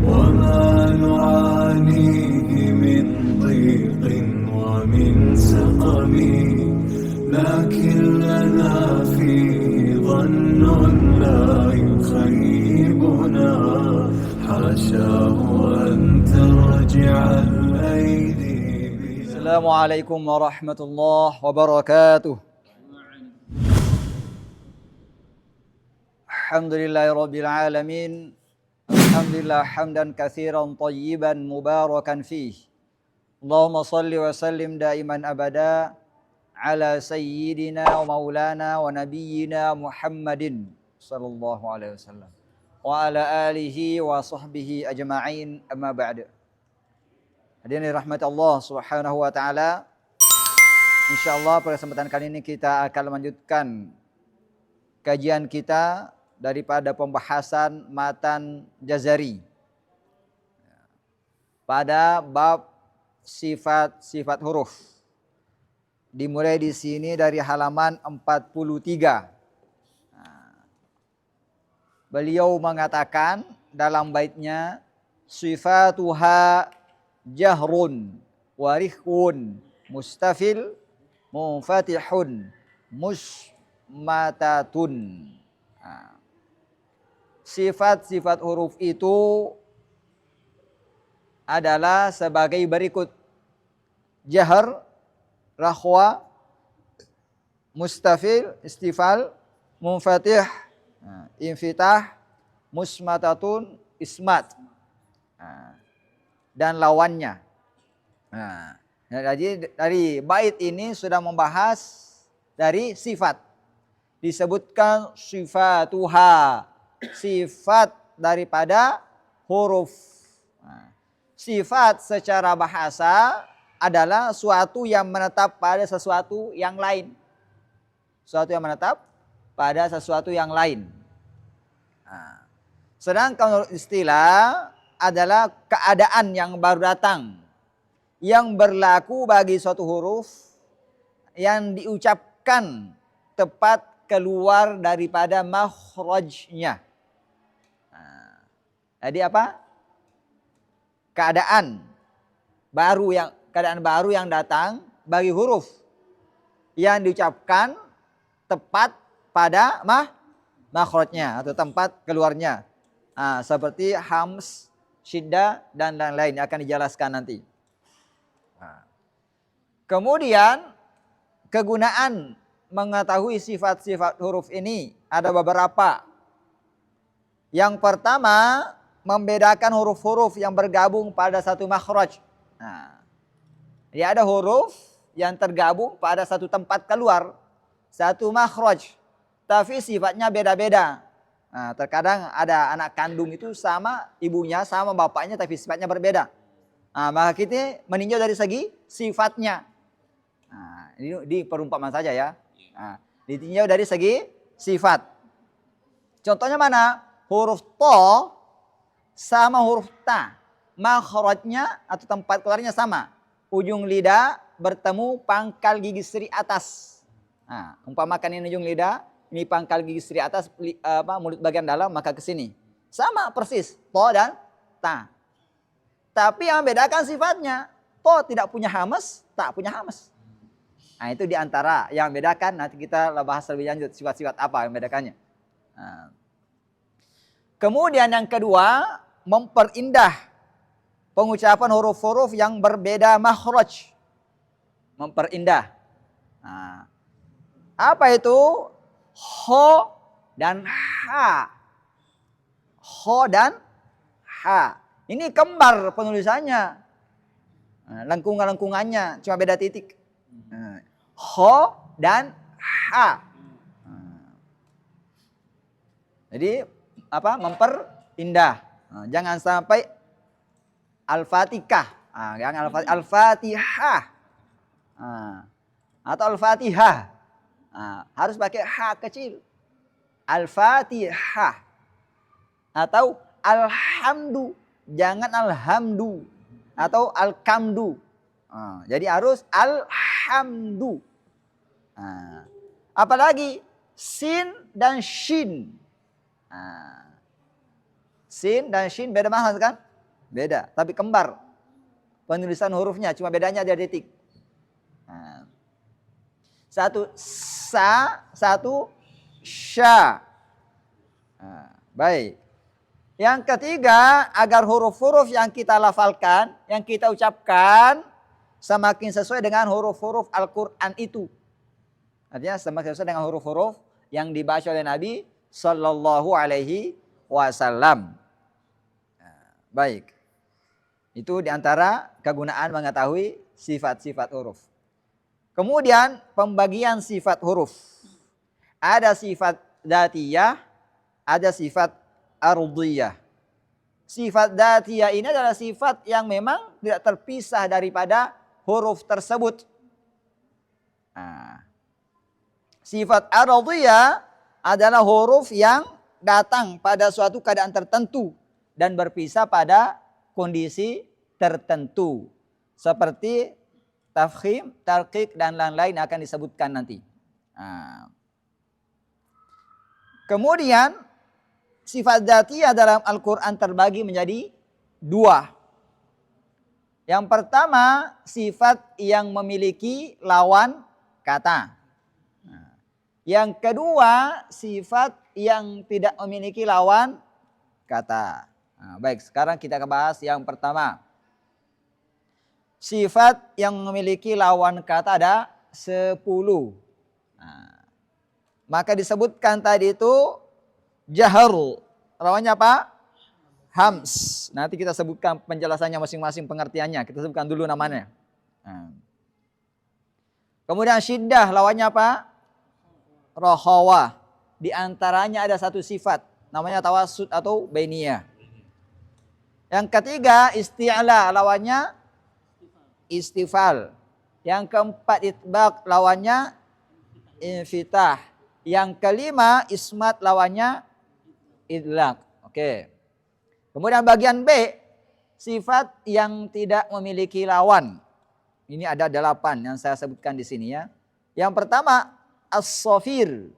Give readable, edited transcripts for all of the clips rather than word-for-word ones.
وما نعانيه من ضيق ومن سقم لكن لنا فيه ظن لا يخيبنا حاشاه أن ترجع الأيدي. السلام عليكم ورحمة الله وبركاته. Alhamdulillahirabbil alamin. Alhamdulillah hamdan katsiran thayyiban mubarakan fih. Allahumma shalli wa sallim daiman abada ala sayyidina wa maulana wa nabiyyina Muhammadin sallallahu alaihi wasallam wa ala alihi wa sahbihi ajma'in, amma ba'du. Hadirin dirahmati Allah Subhanahu wa taala. Insyaallah pada kesempatan kali ini kita akan melanjutkan kajian kita daripada pembahasan matan Jazari pada bab sifat-sifat huruf. Dimulai di sini dari halaman 43. Beliau mengatakan dalam baitnya, sifatuha jahrun warihun mustafil munfatihun musmatatun. Sifat-sifat huruf itu adalah sebagai berikut: jahar, rakhwa, mustafil, istifal, munfatih, infitah, musmatatun, ismat, dan lawannya. Jadi dari bait ini sudah membahas dari sifat. Disebutkan sifatuha, sifat daripada huruf. Sifat secara bahasa adalah suatu yang menetap pada sesuatu yang lain. Suatu yang menetap pada sesuatu yang lain. Sedangkan menurut istilah adalah keadaan yang baru datang, yang berlaku bagi suatu huruf yang diucapkan tepat keluar daripada makhrajnya. Jadi apa? Keadaan baru yang datang bagi huruf yang diucapkan tepat pada makhrajnya atau tempat keluarnya. Seperti hams, syiddah dan lain-lain akan dijelaskan nanti. Kemudian kegunaan mengetahui sifat-sifat huruf ini ada beberapa. Yang pertama, membedakan huruf-huruf yang bergabung pada satu makhraj. Jadi ada huruf yang tergabung pada satu tempat keluar, satu makhraj, tapi sifatnya beda-beda. Terkadang ada anak kandung itu sama ibunya, sama bapaknya, tapi sifatnya berbeda. Maka kita meninjau dari segi sifatnya. Ini perumpamaan saja ya. Ditinjau dari segi sifat. Contohnya mana? Huruf to sama huruf ta. Makhrajnya atau tempat keluarnya sama. Ujung lidah bertemu pangkal gigi seri atas. Umpamakan ini ujung lidah, ini pangkal gigi seri atas, mulut bagian dalam, maka ke sini. Sama persis, to dan ta. Tapi yang membedakan sifatnya, to tidak punya hamas, tak punya hamas. Itu diantara yang membedakan. Nanti kita bahas lebih lanjut sifat-sifat apa yang membedakannya. Kemudian yang kedua, memperindah pengucapan huruf-huruf yang berbeda makhraj. Memperindah. Apa itu? Ho dan ha. Ho dan ha. Ini kembar penulisannya. Lengkungan-lengkungannya cuma beda titik. Ho dan ha. Jadi apa? Memperindah. Jangan sampai al-fatihah. Jangan al-fatihah. Atau al-fatihah. Harus pakai ha kecil. Al-fatihah. Atau alhamdu. Jangan alhamdu. Atau al-kamdu. Jadi harus alhamdu. Apalagi sin dan shin. Sin dan shin beda makna kan? Beda, tapi kembar. Penulisan hurufnya cuma bedanya ada titik. Nah. Satu sa, satu sya. Nah, baik. Yang ketiga, agar huruf-huruf yang kita lafalkan, yang kita ucapkan semakin sesuai dengan huruf-huruf Al-Qur'an itu. Artinya semakin sesuai dengan huruf-huruf yang dibaca oleh Nabi Sallallahu Alaihi Wasallam. Nah, baik. Itu diantara kegunaan mengetahui sifat-sifat huruf. Kemudian pembagian sifat huruf. Ada sifat dzatiyah, ada sifat ardhiyah. Sifat dzatiyah ini adalah sifat yang memang tidak terpisah daripada huruf tersebut. Nah, sifat ardhiyah adalah huruf yang datang pada suatu keadaan tertentu dan berpisah pada kondisi tertentu. Seperti tafkhim, tarqiq dan lain-lain akan disebutkan nanti. Nah. Kemudian sifat dzatiyah dalam Al-Quran terbagi menjadi dua. Yang pertama sifat yang memiliki lawan kata. Nah. Yang kedua sifat yang tidak memiliki lawan kata. Nah, baik, sekarang kita bahas yang pertama. Sifat yang memiliki lawan kata ada 10. Nah, maka disebutkan tadi itu jahar. Lawannya apa? Hams. Nanti kita sebutkan penjelasannya masing-masing pengertiannya. Kita sebutkan dulu namanya. Nah. Kemudian syiddah lawannya apa? Rohawa. Di antaranya ada satu sifat. Namanya tawassut atau bainiyah. Yang ketiga isti'la lawannya istifal. Yang keempat itbaq lawannya infitah. Yang kelima ismat lawannya idlaq. Oke. Kemudian bagian B sifat yang tidak memiliki lawan. Ini ada 8 yang saya sebutkan di sini ya. Yang pertama as-safir.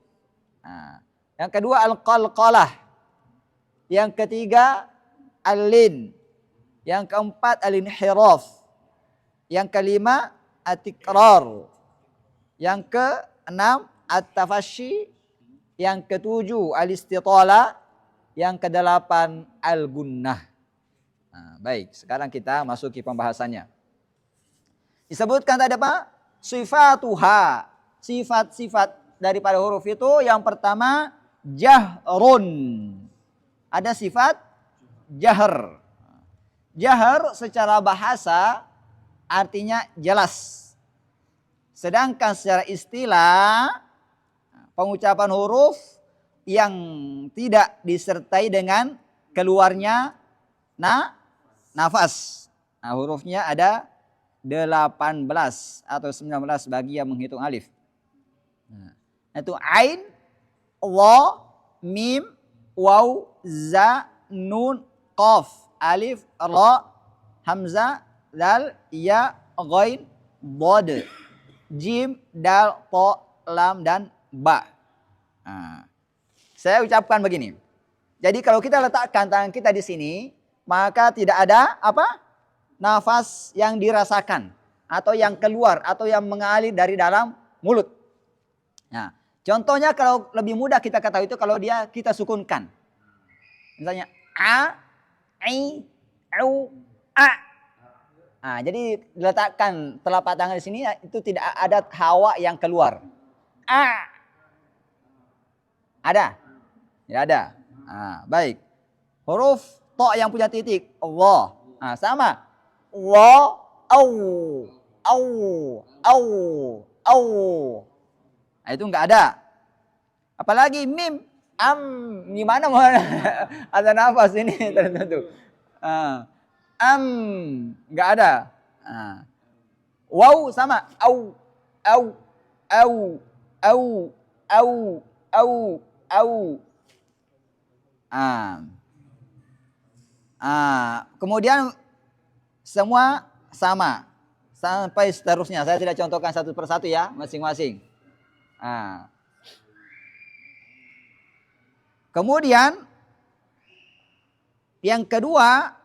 Nah, yang kedua al-qalqalah. Yang ketiga al-lin. Yang keempat al-inhiraf. Yang kelima at-tikrar. Yang keenam at-tafashi. Yang ketujuh al-istitala. Yang kedelapan al-gunnah. Nah, baik, sekarang kita masuki pembahasannya. Disebutkan tadi apa? Sifatuha. Sifat-sifat daripada huruf itu yang pertama jahrun. Ada sifat jahar. Jahar secara bahasa artinya jelas. Sedangkan secara istilah pengucapan huruf yang tidak disertai dengan keluarnya nafas. Nah, hurufnya ada 18 atau 19 bagi yang menghitung alif. Nah, itu ain, wa, mim, waw, za, nun, qaf, alif, ra, hamzah, dal, ya, ghain, dhad, jim, dal, ta, lam dan ba. Nah, saya ucapkan begini. Jadi kalau kita letakkan tangan kita di sini, maka tidak ada apa? Nafas yang dirasakan atau yang keluar atau yang mengalir dari dalam mulut. Nah, contohnya kalau lebih mudah kita ketahui itu kalau dia kita sukunkan. Misalnya a, i, u, a. Nah, jadi diletakkan telapak tangan di sini itu tidak ada hawa yang keluar. A. Ada? Tidak ada. Nah, baik. Huruf to yang punya titik Allah. Nah, sama. Wa, au, au, au, au. Nah, itu enggak ada. Apalagi mim, am, gimana mau ada nafas ini tertentu. Am, enggak ada. Waw sama, au, au, au, au, au, au, au. Kemudian semua sama sampai seterusnya. Saya tidak contohkan satu persatu ya, masing-masing. Kemudian Yang kedua,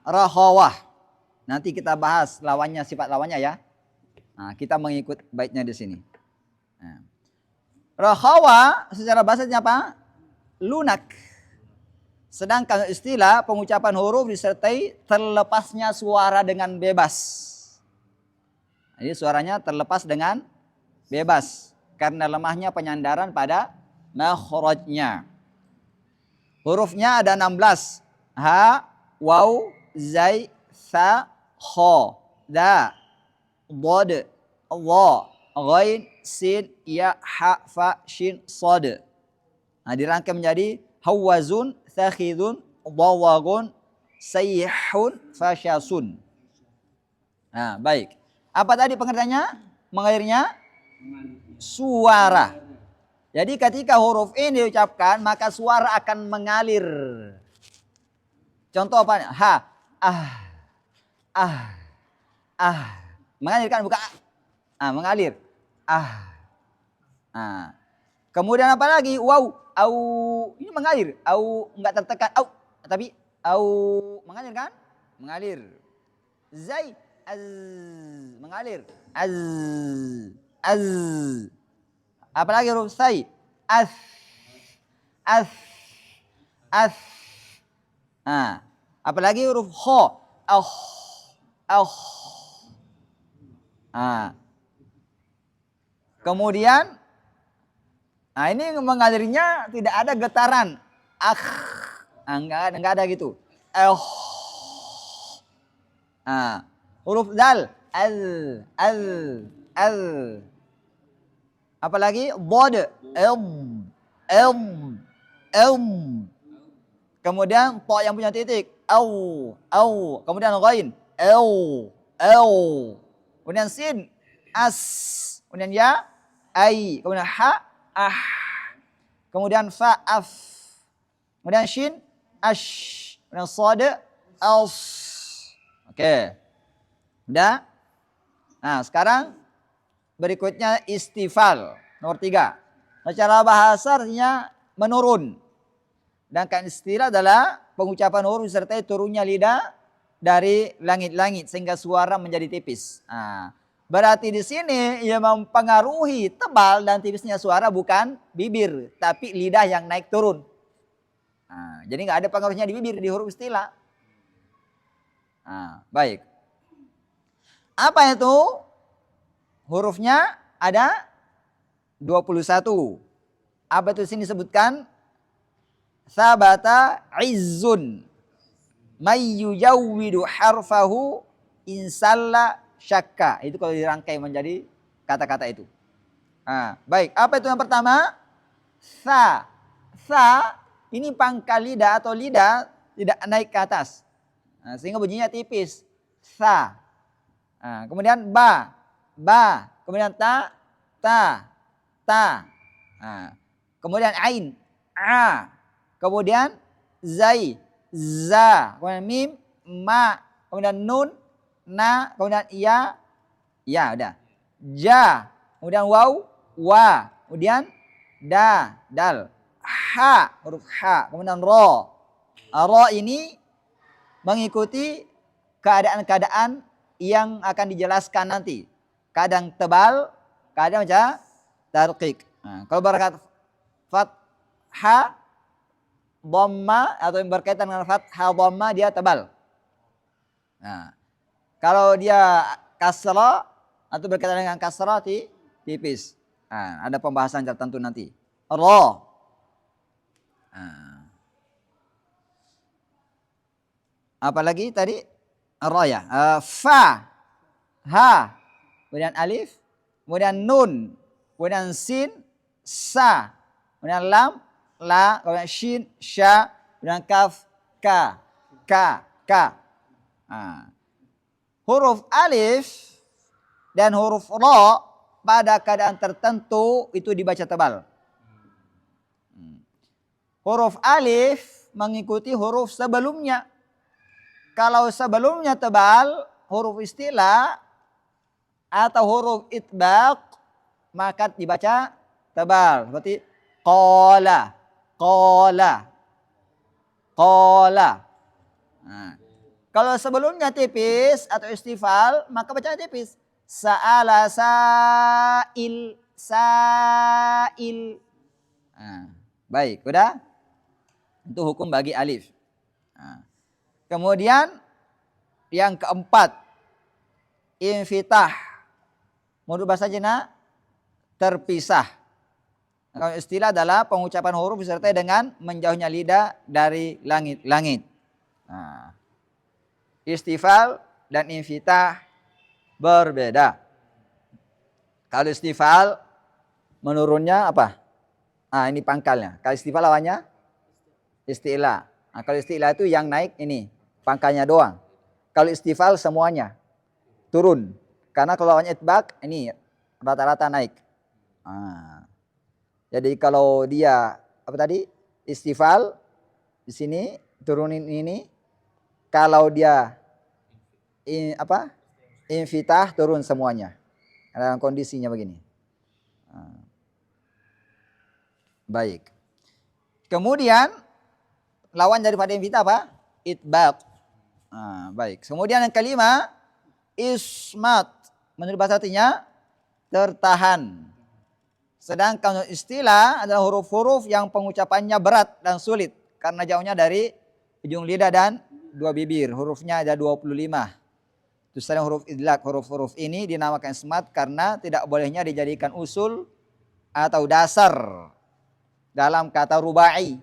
rahawah. Nanti kita bahas lawannya, sifat lawannya ya. Nah, kita mengikut baitnya di sini. Nah. Rahawa secara bahasanya apa? Lunak. Sedangkan istilah pengucapan huruf disertai terlepasnya suara dengan bebas. Jadi suaranya terlepas dengan bebas karena lemahnya penyandaran pada makhrajnya. Hurufnya ada 16. Ha, waw, zai, tha, kha, da, dhad, dha, ghain, sin, ya, ha, fa, shin, sad. Nah, dirangkai menjadi hawazun, thakhidun, dawagun, sayhun, fasyasun. Nah, baik. Apa tadi pengertiannya? Mengalirnya suara. Jadi ketika huruf ini diucapkan, maka suara akan mengalir. Contoh apa? Ha, mengalir kan, bukan mengalir. Kemudian apa lagi? Wow, au, ini mengalir. Au enggak tertekan. Au, tapi au mengalir kan? Mengalir. Zai, az, mengalir. Az. Apalagi huruf sai? As. Apalagi huruf kha? Kemudian, ini mengalirnya tidak ada getaran. Enggak ada gitu. Huruf dal? Al. Apalagi bod, kemudian to yang punya titik, au, kemudian ghain, kemudian sin, as, kemudian ya, ai, kemudian ha, kemudian fa, af, kemudian shin, ash, kemudian sad, as. Oke, udah. Nah, sekarang berikutnya istifal, nomor 3. Secara bahasa artinya menurun. Sedangkan istilah adalah pengucapan huruf disertai turunnya lidah dari langit-langit sehingga suara menjadi tipis. Berarti di sini ia mempengaruhi tebal dan tipisnya suara bukan bibir, tapi lidah yang naik turun. Jadi nggak ada pengaruhnya di bibir di huruf istilah. Baik. Apa itu? Hurufnya ada 21. Apa itu sini sebutkan? Sabata izzun may yujawwidu harfahu insalla syakka. Itu kalau dirangkai menjadi kata-kata itu. Baik, apa itu yang pertama? Sa. Sa ini pangkal lidah atau lidah tidak naik ke atas. Sehingga bunyinya tipis. Sa. Kemudian ba. Kemudian ta. Kemudian ain. Kemudian zai, za, kemudian mim, ma, kemudian nun, na, kemudian ya, udah. Ja, kemudian waw, wa, kemudian da, dal, ha, huruf ha, kemudian ro. Ro ini mengikuti keadaan-keadaan yang akan dijelaskan nanti. Kadang tebal, kadang macam tarqiq. Kalau berkata fathah dhamma atau yang berkaitan dengan fathah dhamma dia tebal. Kalau dia kasrah atau berkaitan dengan kasrah tipis. Ada pembahasan tertentu nanti. Ra. Apalagi tadi ra ya. Fa, ha, kemudian alif, kemudian nun, kemudian sin, sa, kemudian lam, la, kemudian shin, sya, kemudian kaf, ka. Huruf alif dan huruf ra pada keadaan tertentu itu dibaca tebal. Huruf alif mengikuti huruf sebelumnya. Kalau sebelumnya tebal, huruf istilah atau huruf itbaq, maka dibaca tebal. Seperti qala. Qala. Nah, kalau sebelumnya tipis atau istifal, maka bacanya tipis. Sa'ala sa'il, sa'il. Nah, baik, udah? Itu hukum bagi alif. Nah, kemudian yang keempat, infitah. Menurut bahasa Cina, terpisah. Kalau istilah adalah pengucapan huruf disertai dengan menjauhnya lidah dari langit-langit. Nah, istifal dan infitah berbeda. Kalau istifal menurunnya apa? Ini pangkalnya. Kalau istifal lawannya istilah. Kalau istilah itu yang naik ini pangkalnya doang. Kalau istifal semuanya turun. Karena kalau lawannya itbaq ini rata-rata naik. Jadi kalau dia apa tadi? Istifal di sini turunin ini. Kalau dia infitah turun semuanya. Dalam kondisinya begini. Baik. Kemudian lawan daripada infitah apa? Itbaq. Baik. Kemudian yang kelima, ismat. Menurut bahasa artinya tertahan. Sedangkan istilah adalah huruf-huruf yang pengucapannya berat dan sulit karena jauhnya dari ujung lidah dan dua bibir. Hurufnya ada 25. Itu sedang huruf idlaq. Huruf-huruf ini dinamakan ismat karena tidak bolehnya dijadikan usul atau dasar dalam kata rubai.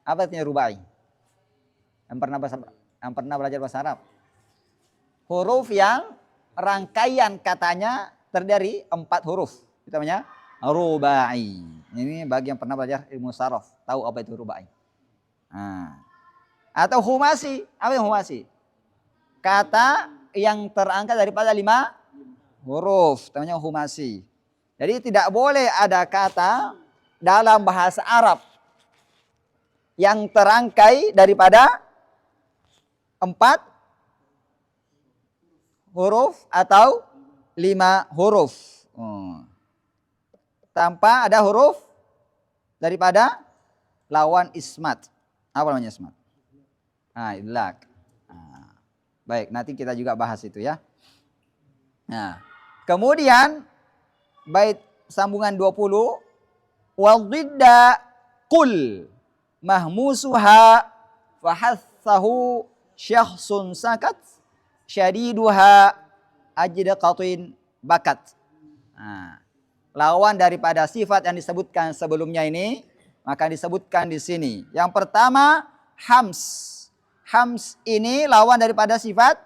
Apa artinya rubai? Yang pernah belajar bahasa Arab. Huruf yang rangkaian katanya terdiri 4 huruf. Itu namanya rubai. Ini bagi yang pernah belajar ilmu saraf, tahu apa itu rubai. Atau humasi. Apa yang humasi? Kata yang terangkat daripada 5 huruf, namanya humasi. Jadi tidak boleh ada kata dalam bahasa Arab yang terangkai daripada 4 huruf atau 5 huruf. Tanpa ada huruf daripada lawan ismat. Apa namanya ismat? Idlaq. Baik, nanti kita juga bahas itu ya. Nah, kemudian bait sambungan 20 wadidda qul mahmusuha fahathahu syakhsun sakat syadiduha ajdaqatin bakat. Lawan daripada sifat yang disebutkan sebelumnya ini, maka disebutkan di sini. Yang pertama, hams. Hams ini lawan daripada sifat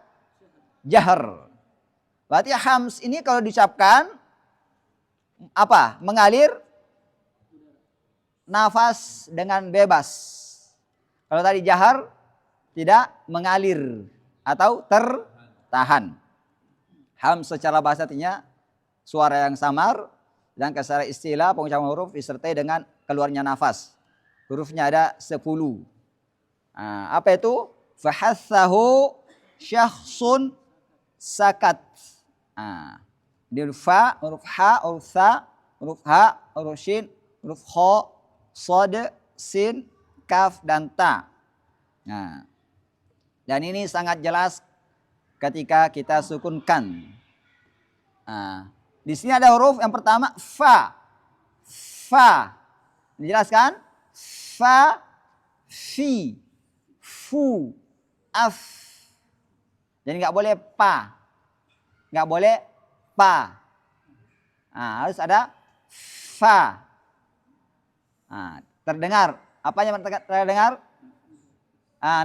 jahar. Berarti hams ini kalau diucapkan apa? Mengalir nafas dengan bebas. Kalau tadi jahar tidak mengalir atau tertahan. Hams secara bahasa artinya suara yang samar, dan secara istilah pengucapan huruf disertai dengan keluarnya nafas. Hurufnya ada 10. Apa itu? Fahathahu syakhsun sakat. Ini huruf fa, huruf ha, huruf tha, huruf ha, huruf shin, huruf kha, shad, sin, kaf, dan ta. Dan ini sangat jelas ketika kita sukunkan. Di sini ada huruf yang pertama fa. Fa. Dijelaskan? Fa, fi, fu, af. Jadi nggak boleh pa. Nggak boleh pa. Harus ada fa. Terdengar. Apa yang terdengar?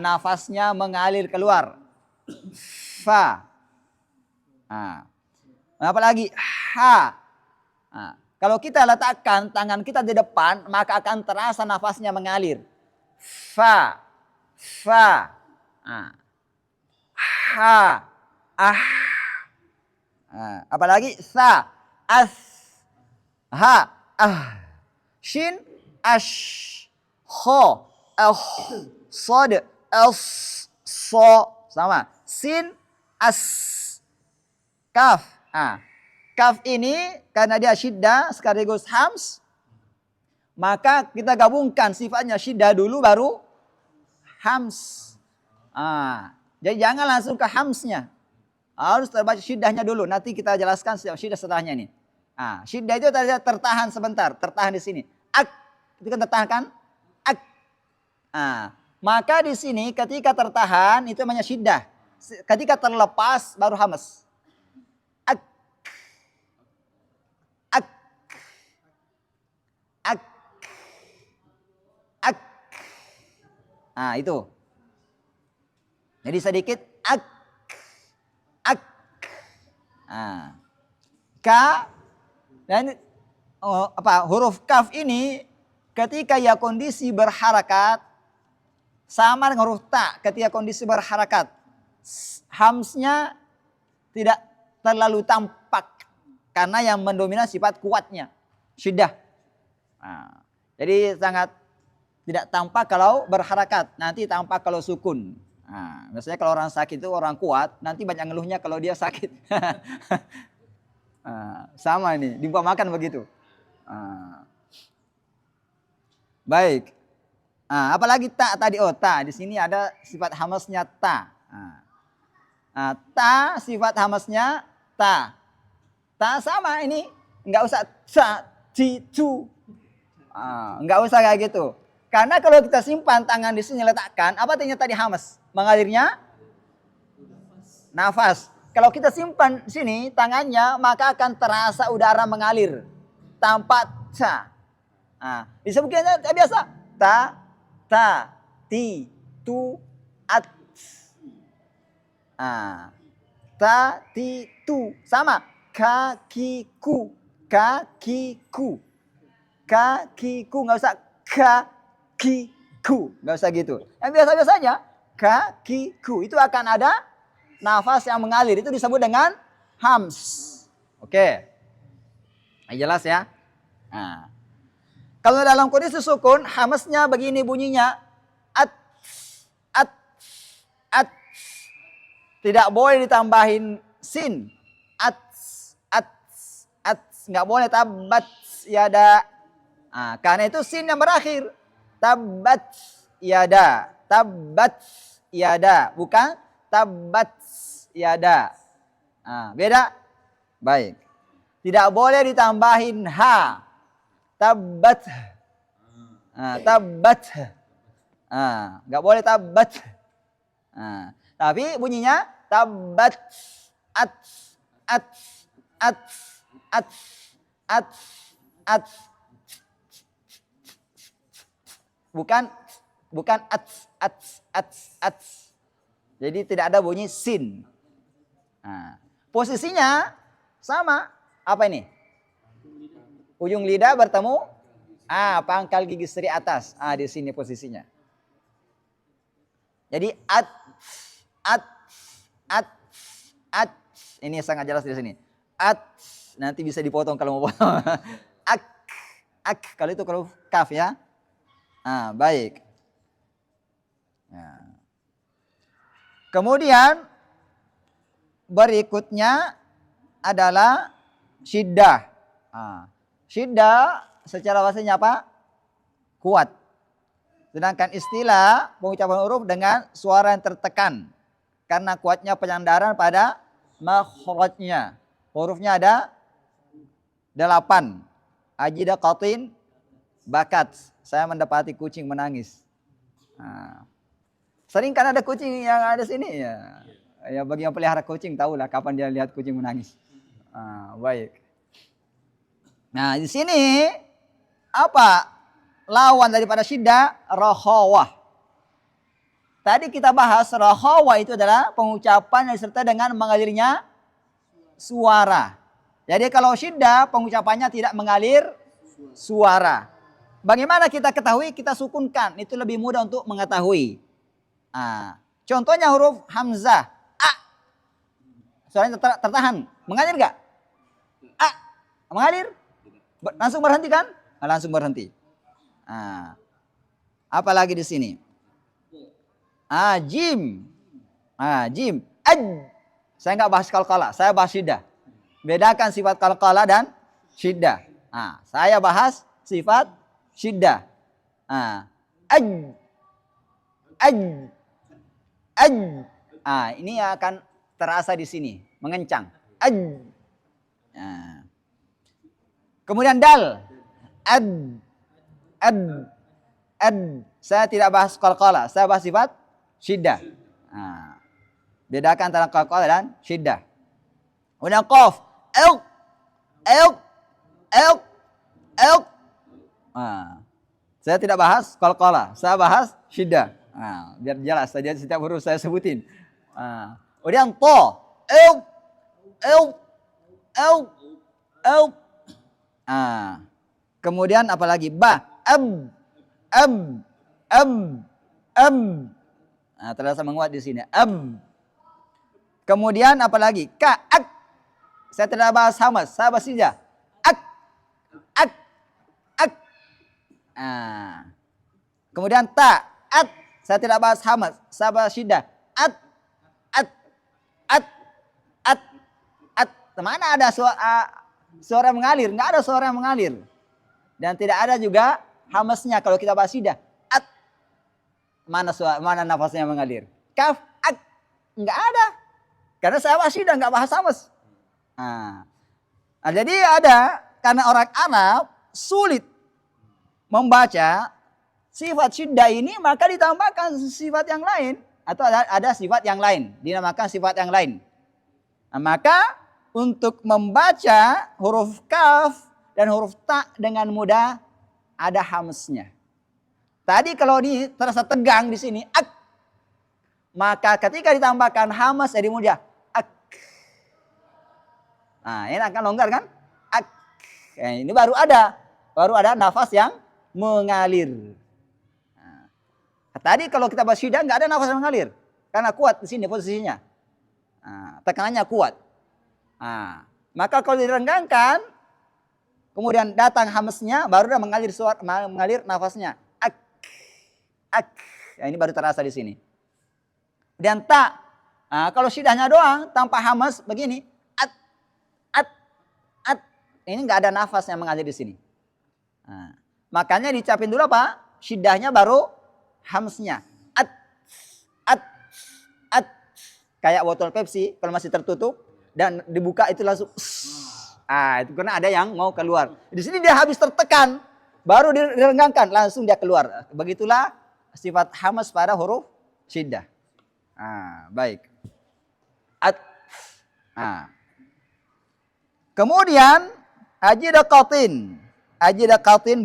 Nafasnya mengalir keluar. Fa. Apa lagi? Ha. Kalau kita letakkan tangan kita di depan, maka akan terasa nafasnya mengalir. Fa. Fa. Ha. Ah. Apalagi sa. As. Ha. Ah. Shin. Ash. Kho. Sod. Els. So. Sama. Sin. As. Kaf. Kaf ini karena dia syiddah sekaligus hams, maka kita gabungkan sifatnya syiddah dulu baru hams. Jadi jangan langsung ke hamsnya. Harus terbaca syiddahnya dulu. Nanti kita jelaskan syiddah setelahnya ini. Syiddah itu tertahan sebentar. Tertahan di sini. Ak. Itu kan tertahan kan? Ak. Maka di sini ketika tertahan itu namanya syiddah. Ketika terlepas baru hamas. Ak. Ak. Ak. Ak. Itu. Jadi sedikit ak. Ak. Ka. Dan huruf kaf ini ketika ya kondisi berharakat sama dengan huruf ta ketika kondisi berharakat. Hamsnya tidak terlalu tampak karena yang mendominasi sifat kuatnya syiddah. Jadi sangat tidak tampak kalau berharakat, nanti tampak kalau sukun. Biasanya kalau orang sakit itu orang kuat, nanti banyak ngeluhnya kalau dia sakit. Sama ini, diumpamakan begitu. Baik. Apalagi ta tadi? Ta. Di sini ada sifat hamasnya ta. Ta sifat hamasnya ta. Ta sama ini, nggak usah sa, ci, cu. Nggak usah kayak gitu. Karena kalau kita simpan tangan di sini letakkan, apa artinya tadi hamas? Mengalirnya nafas. Kalau kita simpan sini tangannya, maka akan terasa udara mengalir tanpa ca. Disebutnya biasa ta, ta, ti, tu, at. Ta, ti, tu sama. Kakiku, kakiku, kakiku, nggak usah kakiku, nggak usah gitu. Yang biasa-biasanya kakiku itu akan ada nafas yang mengalir, itu disebut dengan hams. Oke. Jelas ya? Kalau dalam kondisi sukun, hamasnya begini bunyinya. At, at, at. Tidak boleh ditambahin sin. At, at, at. Nggak boleh tabat yada. Karena itu sin yang berakhir. Tabat yada. Tabat yada. Bukan tabat yada. Beda? Baik. Tidak boleh ditambahin ha. Tabat. Tabat. Nggak boleh tabat. Tapi bunyinya tabat. At. At. At. At. At. At. Bukan at. At. At. At. Jadi tidak ada bunyi sin. Posisinya sama. Apa ini? Ujung lidah bertemu pangkal gigi seri atas. Di sini posisinya. Jadi at. Ini sangat jelas di sini. At. Nanti bisa dipotong kalau mau potong. Ak. Kalau itu kalau kaf ya. Baik. Kemudian berikutnya adalah syiddah. Syiddah secara bahasanya apa? Kuat. Sedangkan istilah pengucapan huruf dengan suara yang tertekan. Karena kuatnya penyandaran pada makhrajnya. Hurufnya ada 8. Ajida qatin bakat. Saya mendapati kucing menangis. Sering kan ada kucing yang ada sini ya. Ya bagi yang pelihara kucing tahulah kapan dia lihat kucing menangis. Baik. Nah, di sini apa lawan daripada syiddah? Rakhawah. Tadi kita bahas rakhawah itu adalah pengucapan yang disertai dengan mengalirnya suara. Jadi kalau syiddah pengucapannya tidak mengalir suara. Bagaimana kita ketahui? Kita sukunkan. Itu lebih mudah untuk mengetahui. Contohnya huruf hamzah. Suaranya tertahan. Mengalir nggak? Mengalir? Langsung berhenti kan? Langsung berhenti. Apalagi di sini? Jim. Jim. Saya nggak bahas qalqalah, saya bahas syiddah. Bedakan sifat qalqalah dan syiddah. Saya bahas sifat syiddah. Aj. Aj. Ah, ini akan terasa di sini, mengencang. Aj. Nah. Kemudian dal. Ad. Ad. Ad. Saya tidak bahas qalqalah, saya bahas sifat syiddah. Nah. Bedakan antara qalqalah dan syiddah. Kemudian qaf. Elq. Elq. Elq. Elq. Nah. Saya tidak bahas qalqalah, saya bahas syiddah. Nah, biar jelas saja setiap huruf saya sebutin. Nah. Kemudian to. Elq. Elq. Elq. Elq. Ah. Kemudian apa lagi? Ba. Am. Am. Am. Am. Nah, terasa menguat di sini. Am. Kemudian apa lagi? Ka. Ak. Saya tidak bahas hamas, saya bahas syiddah. Ak. Ak. Ak. Ah. Kemudian ta. At. Saya tidak bahas hamas, saya bahas syiddah. At. At. At. At. At. Mana ada suara mengalir? Nggak ada suara yang mengalir. Dan tidak ada juga hamasnya kalau kita bahas syiddah. At. Mana nafasnya mengalir? Kaf. At. Nggak ada. Karena saya bahas syiddah, nggak bahas hamas. Nah, jadi ada, karena orang Arab sulit membaca sifat syiddah ini, maka ditambahkan sifat yang lain. Atau ada sifat yang lain, dinamakan sifat yang lain. Nah, maka untuk membaca huruf kaf dan huruf ta dengan mudah ada hamsnya. Tadi kalau ini terasa tegang di sini, ak. Maka ketika ditambahkan hamas jadi mudah, ak. Nah, ini akan longgar kan? Ak. Nah, ini baru ada nafas yang mengalir. Nah, tadi kalau kita bahas syiddah nggak ada nafas yang mengalir, karena kuat di sini posisinya. Nah, tekanannya kuat. Nah, maka kalau direnggangkan, kemudian datang hamsnya, baru dia mengalir nafasnya. Ak, ak. Ya, ini baru terasa di sini. Dan tak. Nah, kalau syiddahnya doang tanpa hamas begini, at, at, at. Ini nggak ada nafas yang mengalir di sini. Nah, makanya dicapin dulu apa? Syiddahnya baru hamsnya. At, at, at. Kayak botol Pepsi kalau masih tertutup dan dibuka itu langsung. Ah, itu karena ada yang mau keluar. Di sini dia habis tertekan, baru direnggangkan, langsung dia keluar. Begitulah sifat hamas pada huruf syiddah. Ah, baik. At. Ah. Kemudian ajidaqatin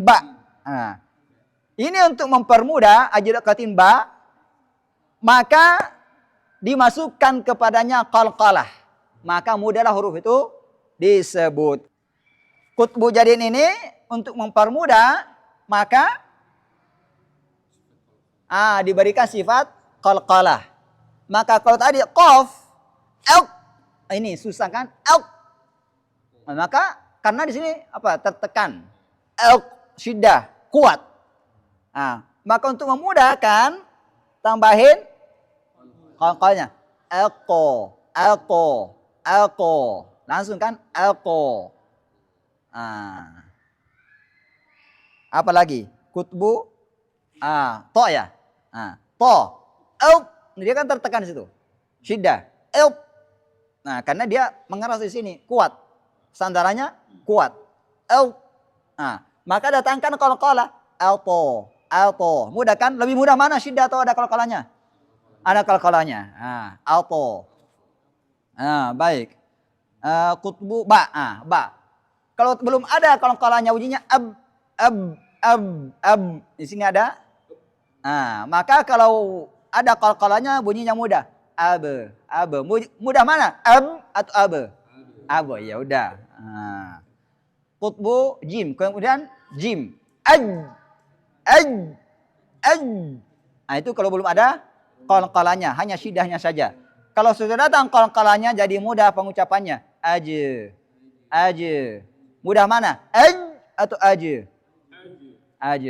ba. Ah. Ini untuk mempermudah ajidaqatin ba, maka dimasukkan kepadanya qalqalah. Maka mudahlah huruf itu disebut. Qutbu jadin ini untuk mempermudah, maka diberikan sifat qalqalah. Maka kalau tadi qaf, elq, ini susah kan? Elq. Maka karena di sini apa? Tertekan. Elq, syiddah, kuat. Maka untuk memudahkan, tambahin qalqalnya. Elqo, elqo, elqo. Langsung kan? Elqo. Apa lagi? Kutbu. To ya. To. Elq. Dia kan tertekan di situ. Syiddah. Elq. Nah, karena dia mengeras di sini. Kuat. Sandarannya kuat. Elq. Maka datangkan qalqalah. Elqo. Elqo. Mudah kan? Lebih mudah mana syiddah atau ada qalqalahnya? Ada qalqalahnya. Elqo. Baik. Kutbu ba. Ba. Kalau belum ada qalqalahnya bunyinya ab. Di sini ada. Maka kalau ada qalqalahnya bunyinya mudah. Ab. Mudah mana? Ab atau ab? Ab. Ya udah. Kutbu jim. Kemudian jim. Aj. Itu kalau belum ada qalqalahnya, hanya syiddahnya saja. Kalau sudah datang qalqalahnya jadi mudah pengucapannya. Aj. Mudah mana? Aj atau aj? Aj.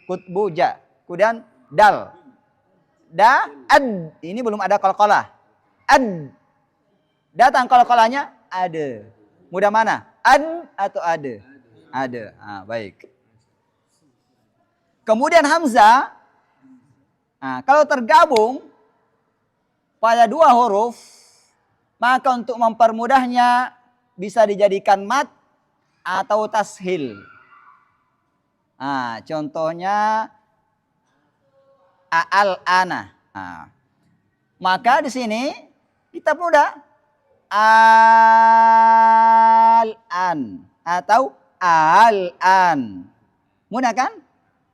Kutbu ja. Kemudian dal. Ad. Ini belum ada qalqalah. Ad. Datang qalqalahnya ada. Mudah mana? Ad atau ada? Ada. Baik. Kemudian hamzah Nah, kalau tergabung pada dua huruf, maka untuk mempermudahnya bisa dijadikan mat atau tashil. Nah, contohnya al-ana. Nah, maka di sini kita mudah al-an atau al-an. Mudah kan?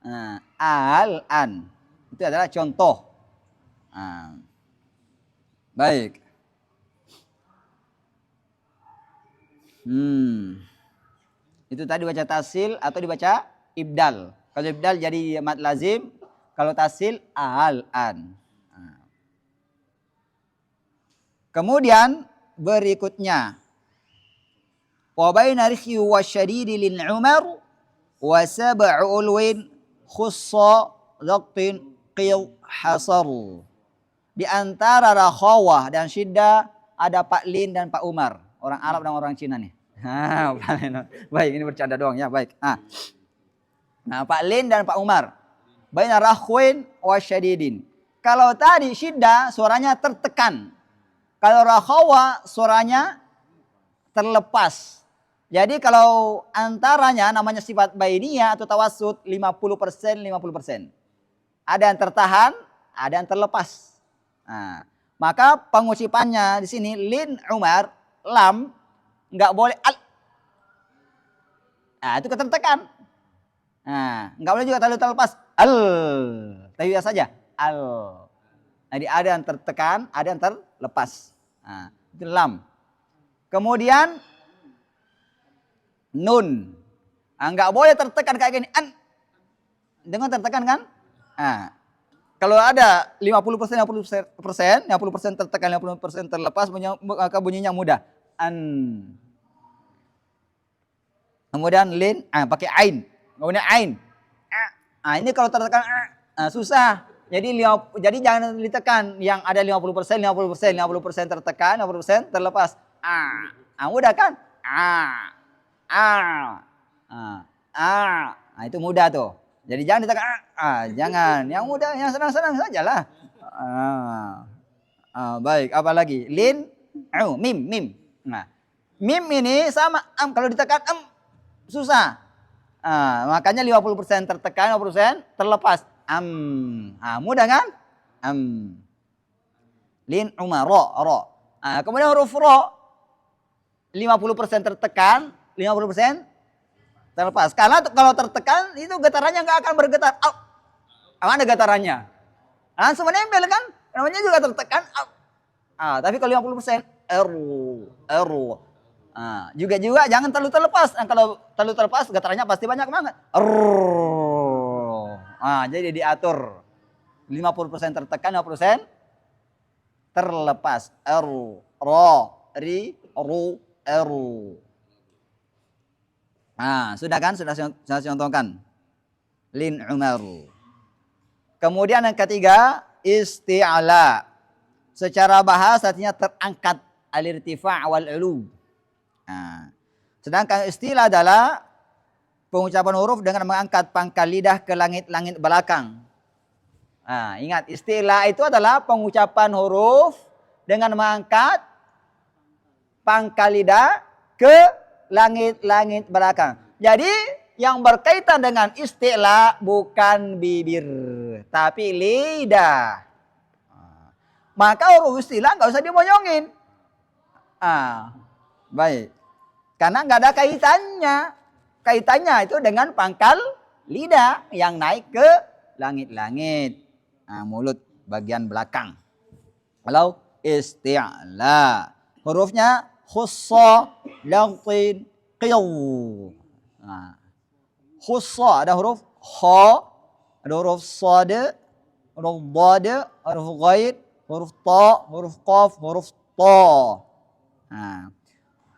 Nah, al-an. Itu adalah contoh. Nah, baik. Itu tadi baca tasil atau dibaca ibdal. Kalau ibdal jadi mat lazim, kalau tasil al-an. Nah. Kemudian berikutnya wa baina rikhi wa syadidi lil umar wa sab'u ulwin khussa dhaqtin qil hasar. Di antara rakhawah dan syiddah ada Pak Lin dan Pak Umar, orang Arab dan orang Cina nih. Baik, ini bercanda doang ya, baik. Nah, Pak Lin dan Pak Umar. Baina rakhwin wa syadidin. Kalau tadi syiddah suaranya tertekan. Kalau rakhawa suaranya terlepas. Jadi kalau antaranya namanya sifat bainiyah atau tawassut 50%. Ada yang tertahan, ada yang terlepas. Nah, maka pengucipannya di sini lin Umar lam nggak boleh al. Nah, itu ketertekan. Nah, nggak boleh juga terlalu terlepas al. Tapi biasa saja al. Jadi ada yang tertekan, ada yang terlepas. Nah, itu lam. Kemudian nun. Nggak boleh tertekan kayak gini an. Dengan tertekan kan? Nah, kalau ada 50% tertekan, 50% terlepas, maka bunyinya mudah. An. Kemudian lin, pakai ain. Kemudian ain. Ini kalau tertekan susah. Jadi jangan ditekan yang ada 50% tertekan, 50% terlepas. Mudah kan? Itu mudah tuh. Jadi jangan ditekan, jangan. Yang mudah, yang senang-senang sajalah. Baik, apa lagi? Lin, mim. Nah, mim ini sama kalau ditekan susah. Makanya 50% tertekan, 50% terlepas. Mudah kan? Lin, ro. Kemudian huruf ro 50% tertekan, 50% terlepas. Karena kalau tertekan itu getarannya nggak akan bergetar. Mana getarannya? Langsung menempel kan? Namanya juga tertekan. Tapi kalau 50% eru. Juga jangan terlalu terlepas. Kalau terlalu terlepas getarannya pasti banyak banget. Jadi diatur 50% tertekan, 50% terlepas. Eru, ro, ri, ru, eru. Sudah kan? Sudah saya contohkan. Lin Umar. Kemudian yang ketiga, isti'ala. Secara bahasa artinya terangkat, al-irtifa' wal ulu. Sedangkan istilah adalah pengucapan huruf dengan mengangkat pangkal lidah ke langit-langit belakang. Ingat, istilah itu adalah pengucapan huruf dengan mengangkat pangkal lidah ke langit-langit belakang. Jadi yang berkaitan dengan istilah bukan bibir, tapi lidah. Maka huruf istilah nggak usah dimoyongin. Baik. Karena nggak ada kaitannya. Kaitannya itu dengan pangkal lidah yang naik ke langit-langit. Mulut bagian belakang. Kalau isti'la. Hurufnya khussa, laqin, qiyaw. Khussa ada huruf kha, ada huruf sad, huruf dad, huruf ghaid, huruf ta, huruf qaf, huruf ta.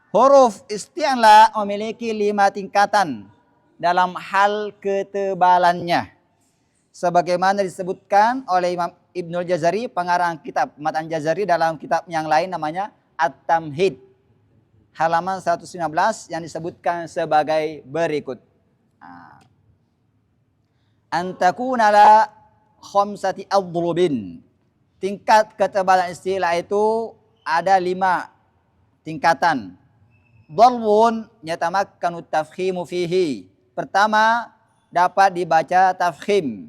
Huruf isti'la memiliki 5 tingkatan dalam hal ketebalannya. Sebagaimana disebutkan oleh Imam Ibnul Jazari, pengarang kitab Matan Jazari dalam kitab yang lain namanya At-Tamhid. Halaman 115 yang disebutkan sebagai berikut. Antakuna la khamsati adrubin. Tingkat ketebalan istilah itu ada 5 tingkatan. Darbun yatamakkanu tafkhimu fihi. Pertama, dapat dibaca tafkhim.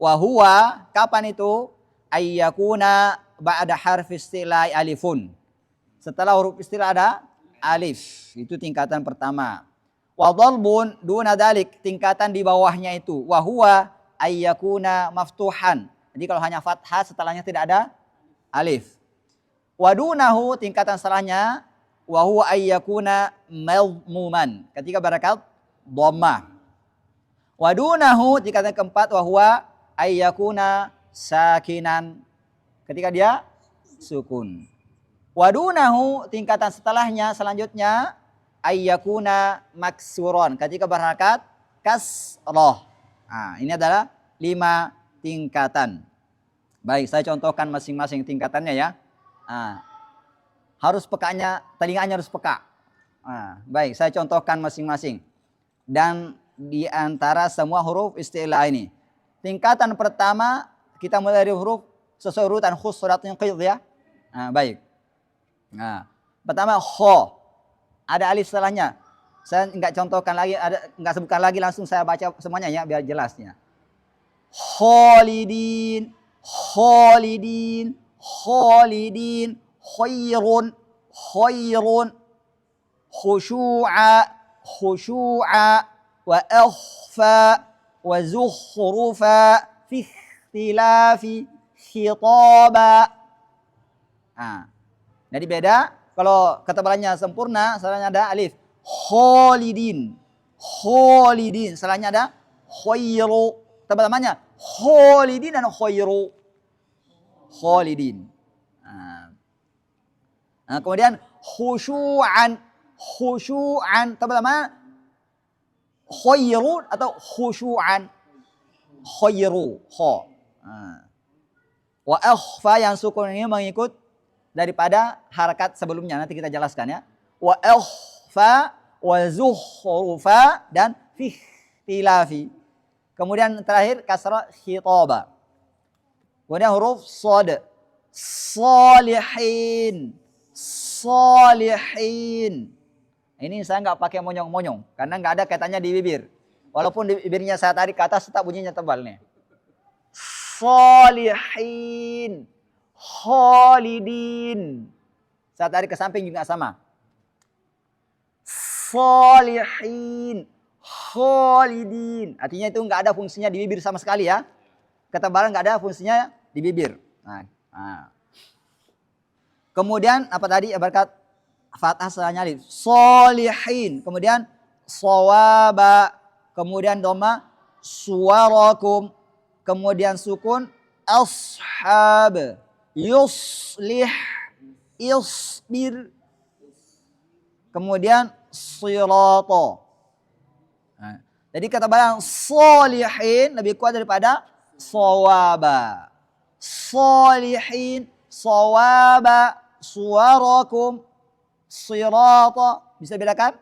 Wa huwa, kapan itu? Ayyakuna ba'da harf istilah alifun. Setelah huruf istilah ada alif. Itu tingkatan pertama. Wa darbun duna dalik, tingkatan di bawahnya itu. Wa huwa ayyakuna maftuhan. Jadi kalau hanya fathah setelahnya tidak ada alif. Wa dunahu, tingkatan setelahnya wa huwa ayyakuna madmuman, ketika barakat dhammah. Wa dunahu, tingkatan keempat wa huwa ayyakuna sakinan, ketika dia sukun. Wa dunahu, tingkatan setelahnya selanjutnya ayyakuna maksuron, ketika berharakat kasroh. Ini adalah 5 tingkatan. Baik, saya contohkan masing-masing tingkatannya ya. Harus pekanya, telinganya harus peka. Baik, saya contohkan masing-masing. Dan di antara semua huruf istilah ini, tingkatan pertama kita mulai dari huruf sesuai urutan khusratun qidh ya. Baik. Pertama kho, ada alif setelahnya. Saya enggak contohkan lagi, enggak sebutkan lagi, langsung saya baca semuanya ya biar jelasnya. Khalidin, khalidin, khalidin, khairun, khairun, khushu'a, khushu'a, wa akhfa, wa zukhrufa, fi ikhtilafi, khitaba. Jadi beda, kalau ketebalannya sempurna, setelahnya ada alif. Khalidin, khalidin, setelahnya ada khairu. Tebal namanya khalidin dan khairu. Khalidin. Kemudian khusyu'an, khusyu'an, tebal nama khairun atau khusyu'an. Khairu, kha. Wa akhfa, yang sukun ini mengikut daripada harakat sebelumnya, nanti kita jelaskan ya. Wa akhfa, wa zukhrufa, dan fi ikhtilafi. Kemudian terakhir kasrah khitaba. Kemudian huruf shad. Salihin. Salihin. Ini saya nggak pakai monyong-monyong karena nggak ada kaitannya di bibir. Walaupun di bibirnya saya tarik ke atas tetap bunyinya tebal nih. Salihin. Khalidin. Saya tarik ke samping juga sama. Salihin. Khalidin. Artinya itu nggak ada fungsinya di bibir sama sekali ya. Ketebalan nggak ada fungsinya di bibir. Kemudian apa tadi? Berkat fathah setelahnya alif. Salihin. Kemudian shawaba. Kemudian dhamma suwarakum. Kemudian sukun ashab. Yuslih. Isbir. Kemudian sirata. Jadi ketebalan salihin lebih kuat daripada shawaba. Salihin, shawaba, suwarakum, sirata. Bisa bedakan?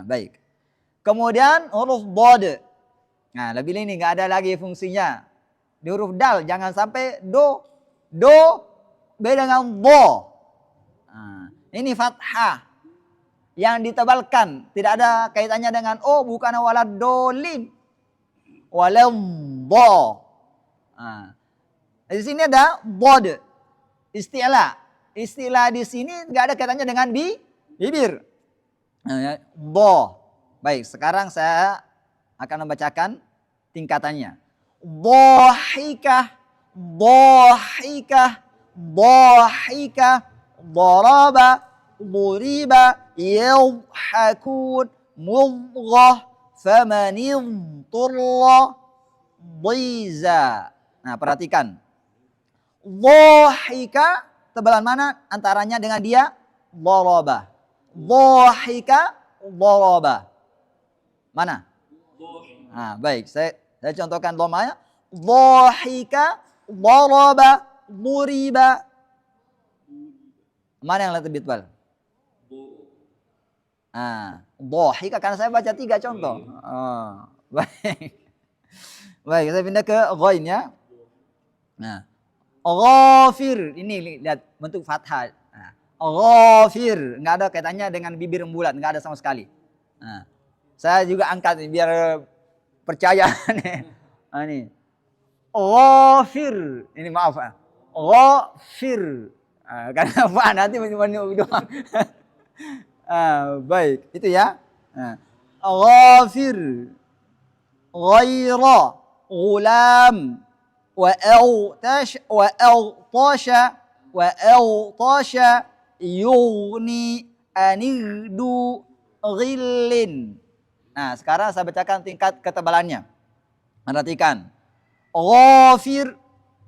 Baik. Kemudian huruf dhad. Lebih ini nggak ada lagi fungsinya. Di huruf dal jangan sampai do beda dengan do. Ini fathah yang ditebalkan, tidak ada kaitannya dengan bukan waladolin, waladdo. Di sini ada bod, istilah. Istilah di sini nggak ada kaitannya dengan bibir. Do. Baik, sekarang saya akan membacakan tingkatannya. Dhahikah, dhahikah, dhahikah, daraba, duriba, yadhakun, mudghah, famanidturra, dhiza. Perhatikan. Dhahika, tebalan mana antaranya dengan dia? Daraba. Dhahika, daraba. Mana? Baik, saya contohkan dhamanya. Dhahika, daraba, duriba. Mana yang lebih tebal? Dhahika, karena saya baca 3 contoh. Baik. Baik, saya pindah ke ghain ya. Nah, ghafir. Ini lihat bentuk fathah. Nah, ghafir. Nggak ada kaitannya dengan bibir bulat. Nggak ada sama sekali. Nah, saya juga angkat nih, biar percaya. Nah, ini. Ghafir. Ini maaf. Ghafir. Karena apa? Nanti menyebut doang. Baik. Itu ya. Ghafir. Ghaira. Ghulam. وأغطش يغني أنغدو غلٍ. Nah, sekarang saya bacakan tingkat ketebalannya. Perhatikan. Ghafir,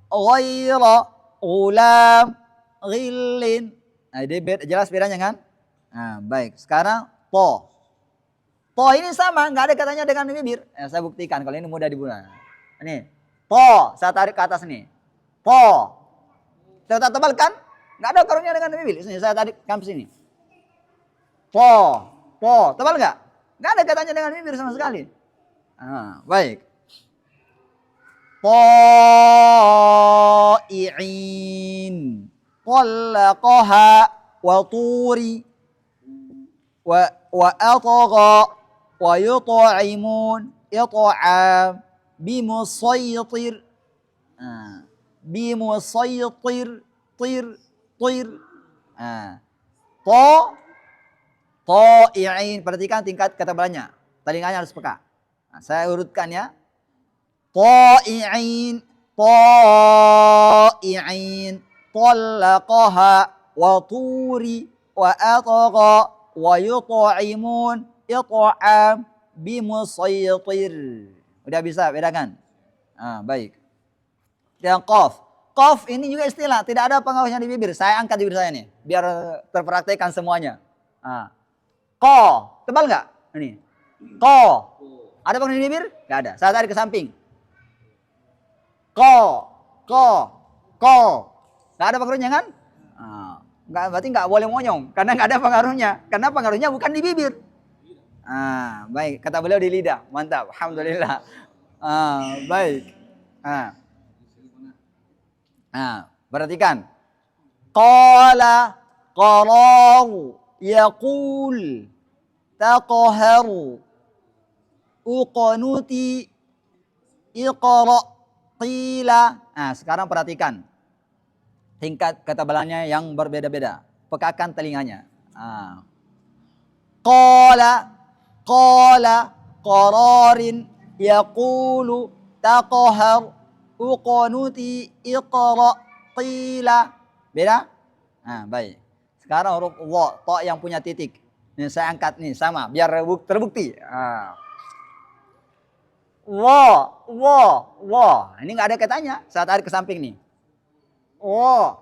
ghaira, ghulam, ghillin. Nah, ini jelas bedanya kan? Nah, baik. Sekarang to. To ini sama, nggak ada katanya dengan bibir. Saya buktikan kalau ini mudah dibuat. Ini. Po, saya tarik ke atas nih. Po. Saya tebal kan? Nggak ada karunya dengan bibir. Sini saya tarik ke sini. Po. Po. Tebal nggak? Nggak ada katanya dengan bibir sama sekali. Baik. Ta'i'in. Talaqaha wa turi. Wa atagha. Wa yut'imun. It'am. Bimusaytir. Bimusaytir. Tir. Tir. Ta'i'in. Perhatikan tingkat ketebalannya. Telinganya harus peka. Saya urutkan ya. Ta'i'in. Ta'i'in. Talaqaha. Wa turi. Wa atagha. Wa yut'imun. It'am. Bimusaytir. Udah bisa bedakan? Baik. Yang qaf. Qaf ini juga istilah. Tidak ada pengaruhnya di bibir. Saya angkat bibir saya nih. Biar terpraktekkan semuanya. Ko. Tebal nggak? Ini. Ko. Ada pengaruh di bibir? Nggak ada. Saya tarik ke samping. Ko. Ko. Ko. Nggak ada pengaruhnya kan? Berarti nggak boleh monyong. Karena nggak ada pengaruhnya. Karena pengaruhnya bukan di bibir. Baik, kata beliau di lidah. Mantap, alhamdulillah. Baik. Perhatikan. Qala qararu yaqul taqharu uqanuti iqra qila. Sekarang perhatikan tingkat ketebalannya yang berbeda-beda. Pekakan telinganya. Qala qararin yaqulu taqhar uqanuti iqra qila. Beda? Baik. Sekarang huruf wa, ta yang punya titik. Ini saya angkat nih sama biar terbukti. Wa. Ini nggak ada katanya. Saya tarik ke samping nih. Wa.